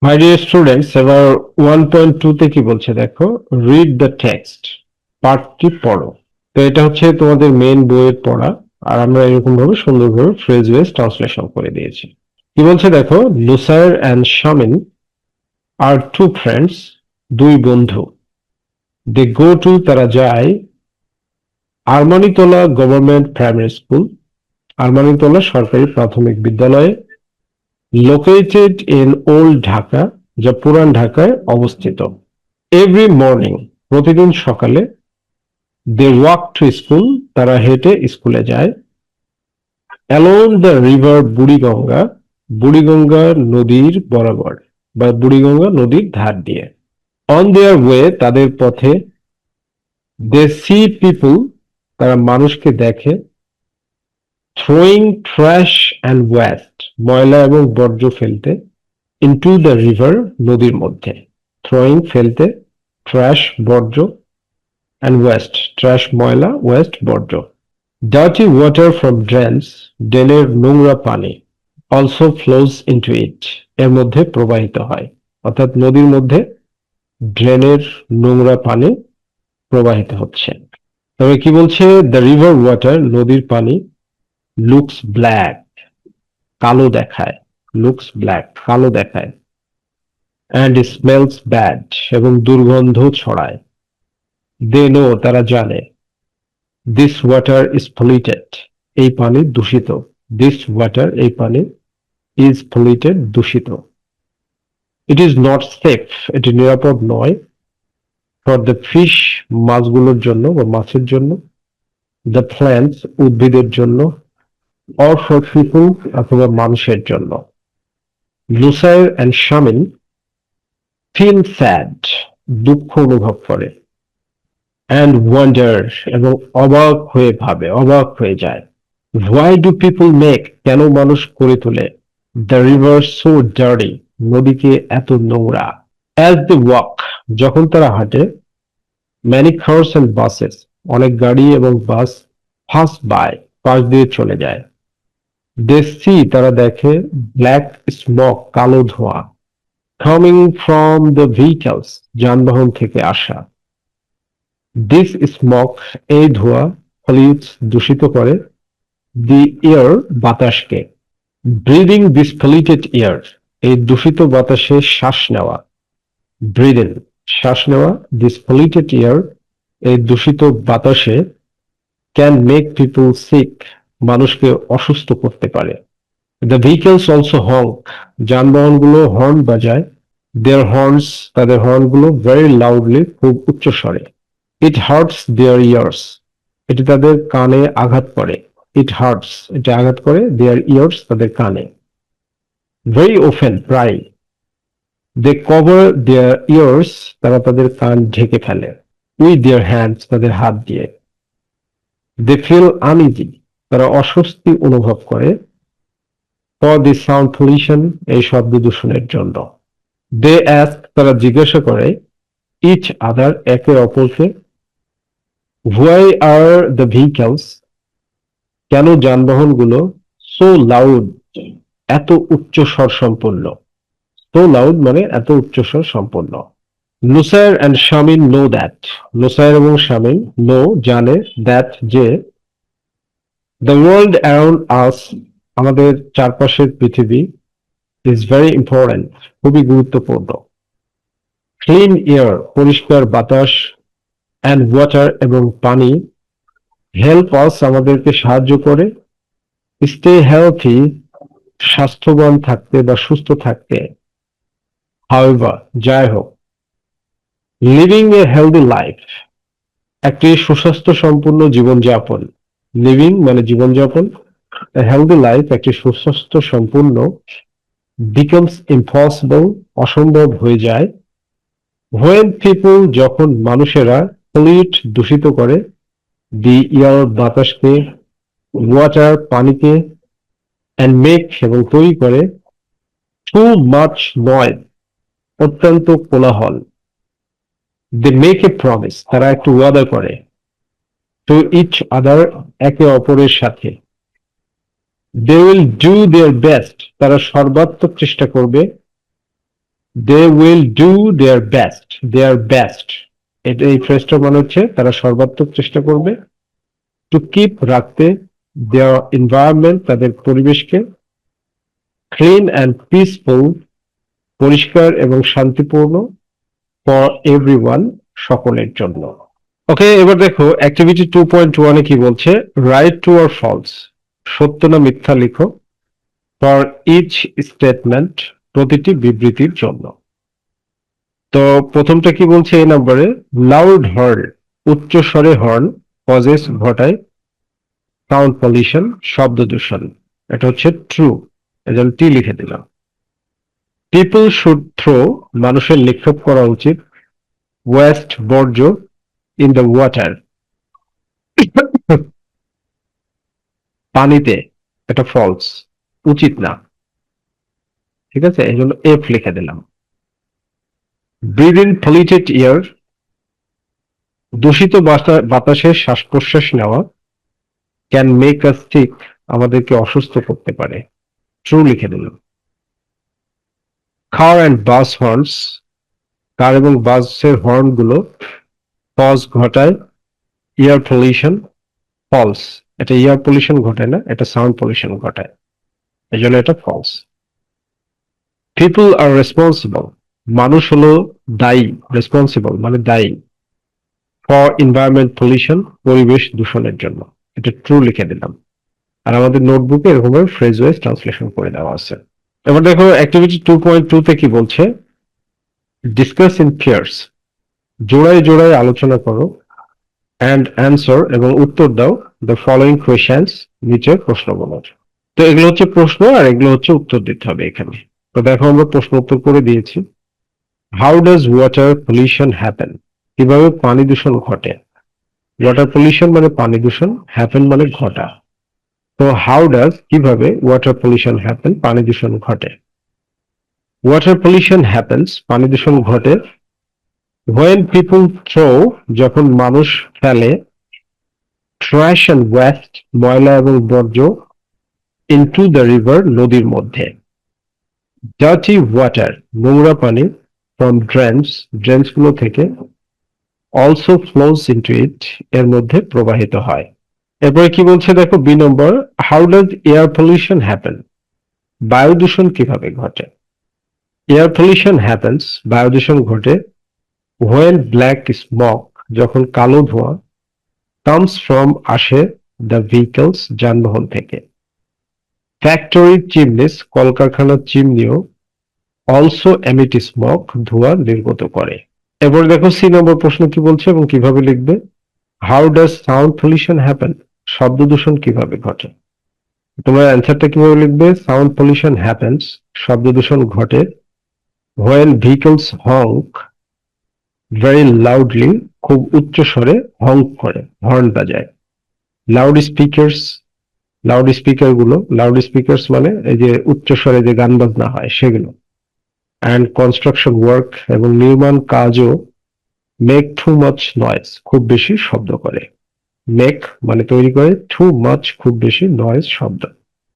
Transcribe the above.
My dear students, এবার 1.2 তে কি বলছে দেখো। রিড দ্য টেক্সট, পার্টটি পড়ো। তো এটা হচ্ছে তোমাদের মেইন বইয়ের পড়া, আর আমরা এরকম ভাবে সুন্দরভাবে ফ্রেজ ওয়েজ ট্রান্সলেশন করে দিয়েছি। কি বলছে দেখো, Lusair and Shamin are two friends, দুই বন্ধু। দে গো টু, তারা যায় Armanitola government primary school, Armanitola সরকারি প্রাথমিক বিদ্যালয়ে, লোকেটেড ইন ওল্ড ঢাকা, যা পুরান ঢাকায় অবস্থিত। এভরি মর্নিং, প্রতিদিন সকালে, দে ওয়াক টু স্কুল, তারা হেঁটে স্কুলে যায়। Along the river Buriganga, Buriganga নদীর বরাবর বা বুড়িগঙ্গা নদীর ধার দিয়ে। অন দেয়ার ওয়ে, তাদের পথে। দে সি পিপল, তারা মানুষকে দেখে। থ্রোয়িং ট্র্যাশ অ্যান্ড ওয়েস্ট, ময়লা এবং বর্জ্য ফেলতে। ইনটু দ্য রিভার, নদীর মধ্যে। থ্রোয়িং ফেলতে, ট্র্যাশ বর্জ্য, অ্যান্ড ওয়েস্ট ট্র্যাশ ময়লা, ওয়েস্ট বর্জ্য। ডার্টি ওয়াটার ফ্রম ড্রেনস, ড্রেনের নোংরা পানি। অলসো ফ্লোজ ইনটু ইট, এর মধ্যে প্রবাহিত হয়। অর্থাৎ নদীর মধ্যে ড্রেনের নোংরা পানি প্রবাহিত হচ্ছে। তবে কি বলছে, দ্য রিভার ওয়াটার, নদীর পানি, লুকস ব্ল্যাক, কালো দেখায়। লুকস ব্ল্যাক, কালো দেখায়। অ্যান্ড স্মেলস ব্যাড, এবং দুর্গন্ধ ছড়ায়। দে নো, তারা জানে। দিস ওয়াটার ইজ পলিউটেড, এই পানি দূষিত। দিস ওয়াটার, এই পানি, ইজ পলিউটেড, দূষিত। ইট ইজ নট সেফ, এটি নিরাপদ নয়। ফর দ্য ফিশ, মাছগুলোর জন্য বা মাছের জন্য। দ্য প্ল্যান্টস, উদ্ভিদের জন্য। অর ফর পিপল, অথবা মানুষের জন্য। লুসাইর অ্যান্ড শামিন ফিল স্যাড, দুঃখ অনুভব করে। অ্যান্ড ওয়ান্ডার, এবং অবাক হয়ে ভাবে, অবাক হয়ে যায়। হোয়াই ডু পিপল মেক, কেন মানুষ করে তোলে। দ্য রিভার সো ডার্টি, নদীকে এত নোংরা। অ্যাজ দে ওয়াক, যখন তারা হাঁটে। ম্যানি কার্স অ্যান্ড বাসেস, অনেক গাড়ি এবং বাস। পাস বাই, পাশ দিয়ে চলে যায়। দে সি, তারা দেখে। ব্ল্যাক স্মোক, কালো ধোঁয়া। কামিং ফ্রম দ্য ভেহিকলস, যানবাহন থেকে আসা। দিস স্মোক, এই ধোঁয়া। পলিউটস, দূষিত করে। দি এয়ার, বাতাসকে। ব্রিদিং দিস পলিউটেড এয়ার, এই দূষিত বাতাসে শ্বাস নেওয়া। ব্রিদিং, শ্বাস নেওয়া। দিস পলিউটেড এয়ার, এই দূষিত বাতাসে। ক্যান মেক পিপল সিক, মানুষকে অসুস্থ করতে পারে। দ্য ভেহিকলস অলসো হংক, যানবাহনগুলো হর্ন বাজায়। দেয়ার হর্নস, তাদের হর্নগুলো। ভেরি লাউডলি, খুব উচ্চ স্বরে। ইট হার্টস দেয়ার ইয়ার্স, এটি তাদের কানে আঘাত করে। ইট হার্টস, এটি আঘাত করে। দেয়ার ইয়ার্স, তাদের কানে। ভেরি ওফেন, প্রায়। দে কভার দেয়ার ইয়ার্স, তারা তাদের কান ঢেকে ফেলে। উইথ দেয়ার হ্যান্ডস, তাদের হাত দিয়ে। দে ফিল আনইজি, তারা অস্বস্তি অনুভব করে। ফর দি সাউন্ড পলিউশন, এই শব্দ দূষণের জন্য। দে অ্যাস্ক, তারা জিজ্ঞাসা করে। ইচ আদার, একে অপরকে। হোয়াই আর দ্য ভেহিকলস, কেন যানবাহনগুলো। সো লাউড, এত উচ্চ স্বর সম্পন্ন। সো লাউড মানে এত উচ্চস্বর সম্পন্ন। লুসাইর অ্যান্ড শামিন নো দ্যাট, লুসাইর এবং শামিন নো, জানে। দ্যাট, যে। দ্য ওয়ার্ল্ড অ্যারাউন্ড আস, আমাদের চারপাশের পৃথিবী। ইজ ভেরি ইম্পর্টেন্ট, খুবই গুরুত্বপূর্ণ। ক্লিন এয়ার, পরিষ্কার বাতাস। অ্যান্ড ওয়াটার, এবং পানি। হেল্প আস, আমাদেরকে সাহায্য করে। স্টে হেলথি, স্বাস্থ্যবান থাকতে বা সুস্থ থাকতে। হাউএভার, যাই হোক। লিভিং এ হেলদি লাইফ, একটি সুস্বাস্থ্য সম্পন্ন জীবনযাপন। লিভিং মানে জীবনযাপন। হেলদি লাইফ, একটি সুস্বাস্থ্য সম্পূর্ণ। বিকামস ইম্পসিবল, অসম্ভব হয়ে যায়। হোয়েন পিপল, যখন মানুষেরা। পলিউট, দূষিত করে। দি এয়ার, বাতাসকে। ওয়াটার, পানিকে। অ্যান্ড মেক, এবং তৈরি করে। টু মাচ নয়েজ, অত্যন্ত কোলাহল। দে মেক এ প্রমিস, তারা একটু ওয়াদা করে। টু ইচ আদার, একে অপরের সাথে। They will do their best, তারা সর্বাত্মক চেষ্টা করবে। They will do their best, their best, এটা এই ফ্রেজটা মানে হচ্ছে তারা সর্বাত্মক চেষ্টা করবে টু কিপ রাখতে দেয়ার এনভায়রনমেন্ট তাদের পরিবেশকে ক্লিন অ্যান্ড পিসফুল পরিষ্কার এবং শান্তিপূর্ণ ফর এভরিওয়ান সকলের জন্য। ওকে, এবার দেখো অ্যাক্টিভিটি 2.1 কি বলছে, রাইট টু অর ফলস, সত্য না মিথ্যা লিখো, ফর ইচ স্টেটমেন্ট, প্রতিটি বিবৃতির জন্য। তো প্রথমটা কি বলছে এই নম্বরে, লাউড হর্ন, উচ্চ স্বরে হর্ন কজেস ঘটায় সাউন্ড পলিউশন, শব্দ দূষণ, এটা হচ্ছে ট্রু, এজন্য টি লিখে দিলাম। পিপল শুড থ্রো, মানুষের নিক্ষেপ করা উচিত, ওয়েস্ট বর্জ্য ইন দ্য ওয়াটার, পানিতে, এটা ফলস, উচিত না, ঠিক আছে, এই জন্য এফ লিখে দিলাম। ব্রিথ ইন পলিউটেড এয়ার, দূষিত বাতাসে শ্বাস প্রশ্বাস নেওয়া, ক্যান মেক আস সিক, আমাদেরকে অসুস্থ করতে পারে, ট্রু লিখে দিলাম। কার অ্যান্ড বাস হর্নস, কার এবং বাসের হর্ন গুলো কজ ঘটায় এয়ার পলিউশন, ফলস, এটা এয়ার পলিউশন ঘটায় না, এটা সাউন্ড পলিউশন ঘটায়, এই জন্য এটা ফলস। পিপল আর রেসপন্সিবল, মানুষ হলো দায়ী, রেসপন্সিবল মানে দায়ী, ফর এনভায়রনমেন্ট পলিউশন, পরিবেশ দূষণের জন্য, এটা ট্রু লিখে দিলাম। আর আমাদের নোটবুকে এরকম ভাবে ফ্রেজ ওয়াইজ ট্রান্সলেশন করে দেওয়া আছে। এবার দেখো অ্যাক্টিভিটি 2.2 তে কি বলছে, ডিসকাস ইন পেয়ার্স, জোড়ায় জোড়ায় আলোচনা করো, অ্যান্ড অ্যান্সার এবং উত্তর দাও দ্য ফলোইং কোয়েশ্চেন্স, নিচের প্রশ্নগুলোর। তো এগুলো হচ্ছে প্রশ্ন আর এগুলো হচ্ছে উত্তর দিতে হবে এখানে। তো দেখো আমরা প্রশ্ন উত্তর করে দিয়েছি। How does water pollution happen, কিভাবে পানি দূষণ ঘটে, ওয়াটার পলিউশন মানে পানি দূষণ, হ্যাপেন মানে ঘটা। তো হাউ ডাজ কিভাবে ওয়াটার পলিউশন হ্যাপেন, পানি দূষণ ঘটে। ওয়াটার পলিউশন হ্যাপেন্স, পানি দূষণ ঘটে, হোয়েন পিপল থ্রো, যখন মানুষ ফেলে, ট্র্যাশ অ্যান্ড ওয়েস্ট, ময়লা এবং বর্জ্য, ইনটু দ্য রিভার, নদীর মধ্যে। ডার্টি ওয়াটার, নোংরা পানি, ফ্রম ড্রেনস, ড্রেনস গুলো থেকে, অলসো ফ্লোজ ইনটু ইট, এর মধ্যে প্রবাহিত হয়। এরপরে কি বলছে দেখো B number, how does air pollution happen, বায়ু দূষণ কিভাবে ঘটে। এয়ার পলিউশন হ্যাপেন্স, বায়ু দূষণ ঘটে, হোয়েন ব্ল্যাক স্মোক, যখন কালো ধোঁয়া, কামস ফ্রম, আসে, দ্য ভেহিকলস, যানবাহন থেকে। ফ্যাক্টরি চিমনিস, কলকারখানার চিমনিও, অলসো এমিট স্মোক, ধোঁয়া নির্গত করে। এবার দেখো সি নম্বর প্রশ্ন কি বলছে এবং কিভাবে লিখবে, how does sound pollution happen, শব্দ দূষণ কিভাবে ঘটে। তোমার অ্যান্সারটা কিভাবে লিখবে, সাউন্ড পলিউশন হ্যাপেন্স, শব্দ দূষণ ঘটে, হোয়েন ভেহিকলস হংক ভেরি লাউডলি, খুব উচ্চ স্বরে হংক করে, হর্ন বাজায়। লাউড স্পিকার্স, লাউড স্পিকার গুলো, লাউড স্পিকার্স মানে এই যে উচ্চ স্বরে যে গান বাজনা হয় সেগুলো। অ্যান্ড কনস্ট্রাকশন ওয়ার্ক, এবং নির্মাণ কাজও, মেক টু মাচ নয়েজ, খুব বেশি শব্দ করে। মেক মানে তৈরি করে, টু মাচ খুব বেশি, নয়েজ শব্দ।